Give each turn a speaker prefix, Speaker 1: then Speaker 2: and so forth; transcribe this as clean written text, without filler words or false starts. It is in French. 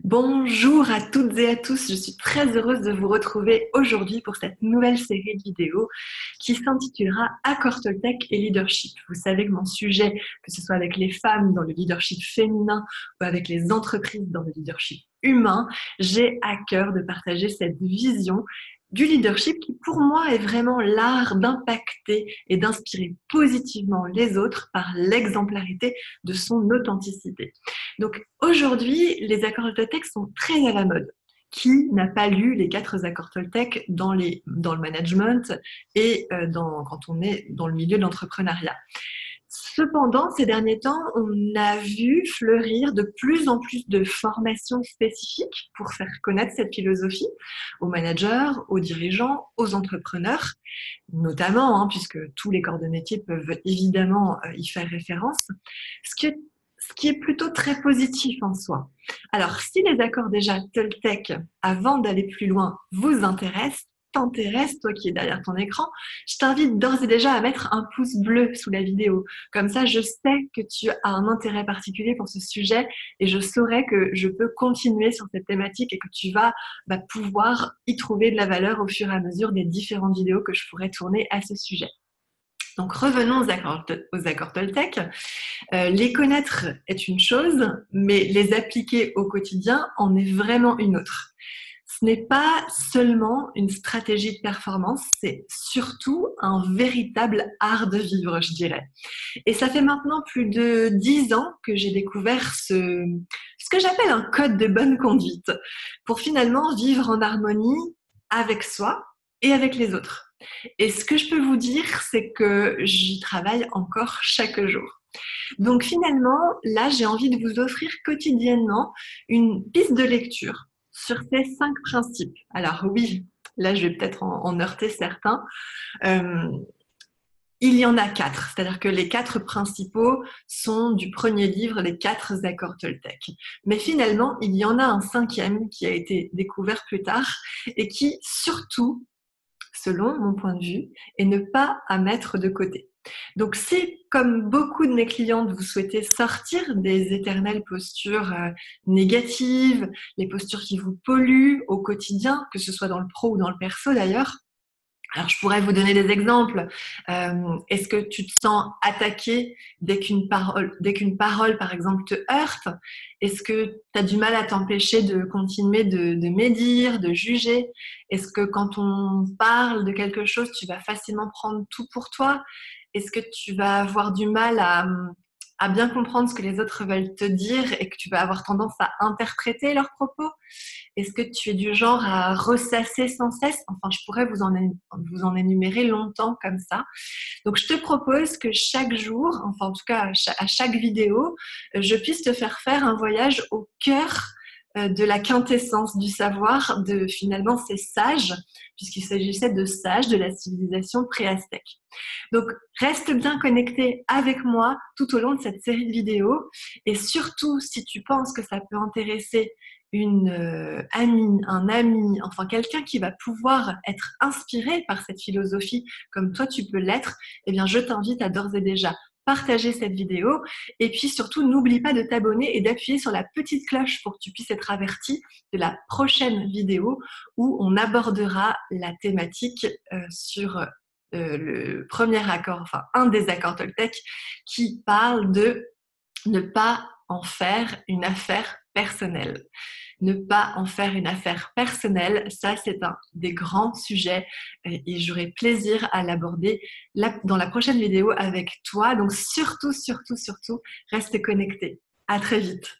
Speaker 1: Bonjour à toutes et à tous, je suis très heureuse de vous retrouver aujourd'hui pour cette nouvelle série de vidéos qui s'intitulera Accord Toltec et Leadership. Vous savez que mon sujet, que ce soit avec les femmes dans le leadership féminin ou avec les entreprises dans le leadership humain, j'ai à cœur de partager cette vision du leadership qui pour moi est vraiment l'art d'impacter et d'inspirer positivement les autres par l'exemplarité de son authenticité. Donc aujourd'hui, les accords Toltec sont très à la mode. Qui n'a pas lu les 4 accords Toltec dans le management et quand on est dans le milieu de l'entrepreneuriat? Cependant, ces derniers temps, on a vu fleurir de plus en plus de formations spécifiques pour faire connaître cette philosophie aux managers, aux dirigeants, aux entrepreneurs, notamment, puisque tous les corps de métier peuvent évidemment y faire référence, ce qui est plutôt très positif en soi. Alors, si les accords déjà Toltec, avant d'aller plus loin, vous t'intéresse, toi qui es derrière ton écran, je t'invite d'ores et déjà à mettre un pouce bleu sous la vidéo. Comme ça, je sais que tu as un intérêt particulier pour ce sujet et je saurai que je peux continuer sur cette thématique et que tu vas pouvoir y trouver de la valeur au fur et à mesure des différentes vidéos que je pourrai tourner à ce sujet. Donc revenons aux accords Toltec. Les connaître est une chose, mais les appliquer au quotidien en est vraiment une autre. Ce n'est pas seulement une stratégie de performance, c'est surtout un véritable art de vivre, je dirais. Et ça fait maintenant plus de 10 ans que j'ai découvert ce que j'appelle un code de bonne conduite pour finalement vivre en harmonie avec soi et avec les autres. Et ce que je peux vous dire, c'est que j'y travaille encore chaque jour. Donc finalement, là, j'ai envie de vous offrir quotidiennement une piste de lecture sur ces 5 principes. Alors oui, là, je vais peut-être en heurter certains. Il y en a 4, c'est-à-dire que les 4 principaux sont du premier livre, les 4 accords Toltec. Mais finalement, il y en a un 5e qui a été découvert plus tard et qui, surtout, selon mon point de vue, est ne pas à mettre de côté. Donc si, comme beaucoup de mes clientes, vous souhaitez sortir des éternelles postures négatives, les postures qui vous polluent au quotidien, que ce soit dans le pro ou dans le perso d'ailleurs, alors je pourrais vous donner des exemples. Est-ce que tu te sens attaqué dès qu'une parole, par exemple, te heurte? Est-ce que tu as du mal à t'empêcher de continuer de médire, de juger? Est-ce que quand on parle de quelque chose, tu vas facilement prendre tout pour toi? Est-ce que tu vas avoir du mal à bien comprendre ce que les autres veulent te dire et que tu vas avoir tendance à interpréter leurs propos? Est-ce que tu es du genre à ressasser sans cesse? Enfin, je pourrais vous en énumérer longtemps comme ça. Donc, je te propose que chaque jour, enfin en tout cas à chaque vidéo, je puisse te faire un voyage au cœur de la quintessence du savoir de finalement ces sages, puisqu'il s'agissait de sages de la civilisation pré-aztèque. Donc, reste bien connecté avec moi tout au long de cette série de vidéos et surtout, si tu penses que ça peut intéresser une amie, un ami, enfin quelqu'un qui va pouvoir être inspiré par cette philosophie comme toi tu peux l'être, eh bien je t'invite à d'ores et déjà partager cette vidéo et puis surtout n'oublie pas de t'abonner et d'appuyer sur la petite cloche pour que tu puisses être averti de la prochaine vidéo où on abordera la thématique sur le premier accord, enfin un des accords Toltec qui parle de ne pas en faire une affaire personnelle. Ne pas en faire une affaire personnelle, ça c'est un des grands sujets et j'aurai plaisir à l'aborder dans la prochaine vidéo avec toi. Donc surtout, reste connecté. À très vite.